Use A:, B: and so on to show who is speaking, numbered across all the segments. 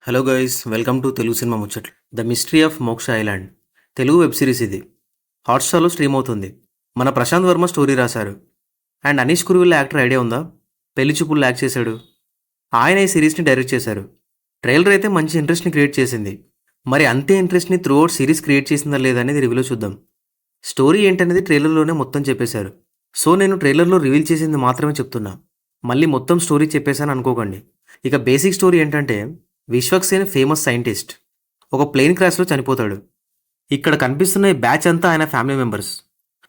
A: Hello guys, welcome to Telugu cinema ముచ్చట్లు. The mystery of మోక్ష island Telugu web series ఇది. హాట్స్టార్లో stream అవుతుంది. మన ప్రశాంత్ వర్మ స్టోరీ రాశారు. అండ్ అనీష్ కురువిల్ల యాక్టర్ ఐడియా ఉందా? పెళ్లి చూపుల్లో యాక్ట్ చేశాడు. ఆయన ఈ సిరీస్ని డైరెక్ట్ చేశారు. ట్రైలర్ అయితే మంచి ఇంట్రెస్ట్ని క్రియేట్ చేసింది. మరి అంతే ఇంట్రెస్ట్ని త్రూ అవుట్ సిరీస్ క్రియేట్ చేసిందా లేదా అనేది రివ్యూలో చూద్దాం. స్టోరీ ఏంటనేది ట్రైలర్లోనే మొత్తం చెప్పేశారు. సో నేను ట్రైలర్లో రివీల్ చేసింది మాత్రమే చెప్తున్నా. మళ్ళీ మొత్తం స్టోరీ చెప్పేశాను అనుకోకండి. ఇక బేసిక్ స్టోరీ ఏంటంటే, విశ్వక్సేన్ ఫేమస్ సైంటిస్ట్ ఒక ప్లేన్ క్రాష్లో చనిపోతాడు. ఇక్కడ కనిపిస్తున్న ఈ బ్యాచ్ అంతా ఆయన ఫ్యామిలీ మెంబర్స్.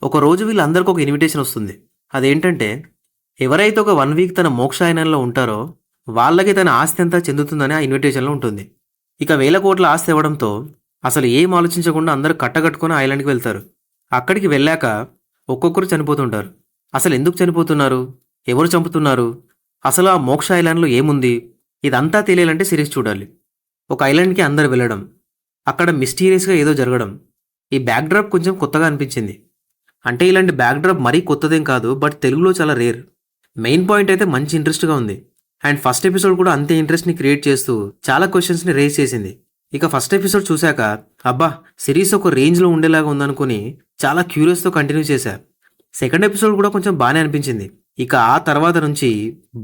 A: ఒక రోజు వీళ్ళందరికీ ఒక ఇన్విటేషన్ వస్తుంది. అదేంటంటే, ఎవరైతే ఒక 1 వీక్ తన మోక్ష ఐలాండ్లో ఉంటారో వాళ్ళకి తన ఆస్తి అంతా చెందుతుందని ఆ ఇన్విటేషన్లో ఉంటుంది. ఇక 1000 కోట్ల ఆస్తి ఇవ్వడంతో అసలు ఏం ఆలోచించకుండా అందరూ కట్టగట్టుకుని ఐలాండ్కి వెళ్తారు. అక్కడికి వెళ్ళాక ఒక్కొక్కరు చనిపోతుంటారు. అసలు ఎందుకు చనిపోతున్నారు, ఎవరు చంపుతున్నారు, అసలు ఆ మోక్ష ఐలాండ్లో ఏముంది, ఇదంతా తెలియాలంటే సిరీస్ చూడాలి. ఒక ఐలాండ్కి అందరు వెళ్ళడం, అక్కడ మిస్టీరియస్గా ఏదో జరగడం. ఈ బ్యాక్డ్రాప్ కొంచెం కొత్తగా అనిపించింది. అంటే ఇలాంటి బ్యాక్డ్రాప్ మరీ కొత్తదేం కాదు, బట్ తెలుగులో చాలా రేర్. మెయిన్ పాయింట్ అయితే మంచి ఇంట్రెస్ట్గా ఉంది. అండ్ ఫస్ట్ ఎపిసోడ్ కూడా అంతే ఇంట్రెస్ట్ని క్రియేట్ చేస్తూ చాలా క్వశ్చన్స్ని రేజ్ చేసింది. ఇక ఫస్ట్ ఎపిసోడ్ చూశాక అబ్బా సిరీస్ ఒక రేంజ్లో ఉండేలాగా ఉందనుకుని చాలా క్యూరియస్తో కంటిన్యూ చేశా. సెకండ్ ఎపిసోడ్ కూడా కొంచెం బాగానే అనిపించింది. ఇక ఆ తర్వాత నుంచి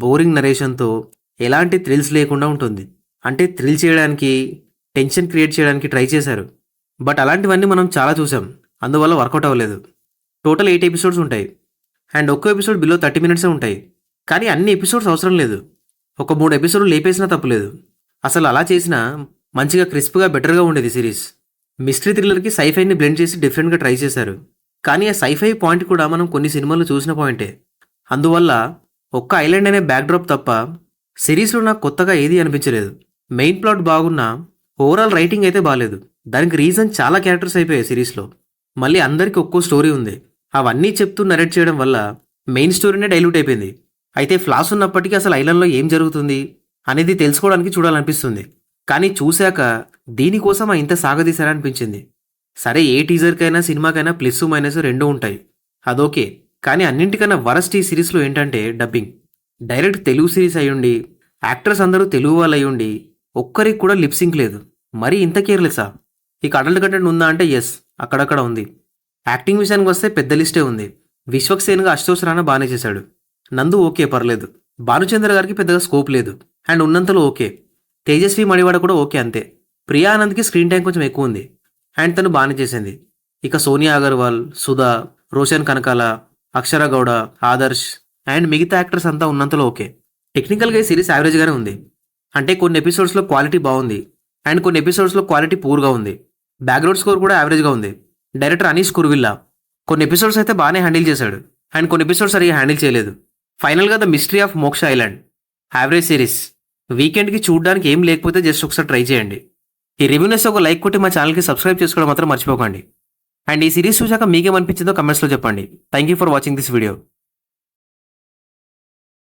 A: బోరింగ్ నరేషన్తో ఎలాంటి థ్రిల్స్ లేకుండా ఉంటుంది. అంటే థ్రిల్ చేయడానికి, టెన్షన్ క్రియేట్ చేయడానికి ట్రై చేశారు. బట్ అలాంటివన్నీ మనం చాలా చూసాం, అందువల్ల వర్కౌట్ అవ్వలేదు. టోటల్ 8 ఎపిసోడ్స్ ఉంటాయి. అండ్ ఒక్కో ఎపిసోడ్ బిలో 30 మినిట్సే ఉంటాయి. కానీ అన్ని ఎపిసోడ్స్ అవసరం లేదు. ఒక 3 ఎపిసోడ్లు లేపేసినా తప్పులేదు. అసలు అలా చేసినా మంచిగా క్రిస్ప్గా బెటర్గా ఉండేది సిరీస్. మిస్టరీ థ్రిల్లర్కి సైఫైని బ్లెండ్ చేసి డిఫరెంట్గా ట్రై చేశారు. కానీ ఆ సైఫై పాయింట్ కూడా మనం కొన్ని సినిమాలు చూసిన పాయింటే. అందువల్ల ఒక్క ఐలాండ్ అనే బ్యాక్డ్రాప్ తప్ప సిరీస్లో నాకు కొత్తగా ఏదీ అనిపించలేదు. మెయిన్ ప్లాట్ బాగున్నా ఓవరాల్ రైటింగ్ అయితే బాగాలేదు. దానికి రీజన్ చాలా క్యారెక్టర్స్ అయిపోయాయి సిరీస్లో. మళ్ళీ అందరికీ ఒక్కో స్టోరీ ఉంది. అవన్నీ చెప్తూ నరేట్ చేయడం వల్ల మెయిన్ స్టోరీనే డైల్యూట్ అయిపోయింది. అయితే ఫ్లాస్ ఉన్నప్పటికీ అసలు ఐలాండ్లో ఏం జరుగుతుంది అనేది తెలుసుకోవడానికి చూడాలనిపిస్తుంది. కానీ చూశాక దీనికోసం ఇంత సాగదీశారనిపించింది. సరే, ఏ టీజర్కైనా సినిమాకైనా ప్లస్ మైనస్ రెండూ ఉంటాయి, అదోకే. కానీ అన్నింటికన్నా వరస్ట్ ఈ సిరీస్లో ఏంటంటే డబ్బింగ్. డైరెక్ట్ తెలుగు సిరీస్ అయ్యుండి యాక్టర్స్ అందరూ తెలుగు వాళ్ళు అయ్యుండి ఒక్కరికి కూడా లిప్సింక్ లేదు. మరీ ఇంత కేర్లెస్సా? ఇక అడల్ట్ కంటెంట్ ఉందా అంటే ఎస్, అక్కడక్కడ ఉంది. యాక్టింగ్ విషయానికి వస్తే పెద్ద లిస్టే ఉంది. విశ్వక్సేన్గా అశుతోష్ రాణా బాగానే చేశాడు. నందు ఓకే, పర్లేదు. భానుచంద్ర గారికి పెద్దగా స్కోప్ లేదు, అండ్ ఉన్నంతలో ఓకే. తేజస్వి మణివాడ కూడా ఓకే, అంతే. ప్రియా ఆనంద్కి స్క్రీన్ టైం కొంచెం ఎక్కువ ఉంది, అండ్ తను బాగానే చేసింది. ఇక సోనియా అగర్వాల్, సుధా, రోషన్ కనకాల, అక్షర గౌడ, ఆదర్శ్ అండ్ మిగతా యాక్టర్స్ అంతా ఉన్నంతలో ఓకే. టెక్నికల్గా ఈ సిరీస్ యావరేజ్గానే ఉంది. అంటే కొన్ని ఎపిసోడ్స్లో క్వాలిటీ బాగుంది, అండ్ కొన్ని ఎపిసోడ్స్లో క్వాలిటీ పూర్గా ఉంది. బ్యాక్గ్రౌండ్ స్కోర్ కూడా యావరేజ్గా ఉంది. డైరెక్టర్ అనీష్ కురువిల్లా కొన్ని ఎపిసోడ్స్ అయితే బాగానే హ్యాండిల్ చేశాడు, అండ్ కొన్ని ఎపిసోడ్స్ సరిగా హ్యాండిల్ చేయలేదు. ఫైనల్గా ద మిస్టరీ ఆఫ్ మోక్ష ఐలాండ్ యావరేజ్ సిరీస్. వీకెండ్కి చూడడానికి ఏం లేకపోతే జస్ట్ ఒకసారి ట్రై చేయండి. ఈ రివ్యూనెస్ ఒక లైక్ కొట్టి మా ఛానల్కి సబ్స్క్రైబ్ చేసుకోవడం మాత్రం మర్చిపోకండి. అండ్ ఈ సిరీస్ చూశాక మీకేమనిపించిందో కమెంట్స్లో చెప్పండి. Thank you for watching this video.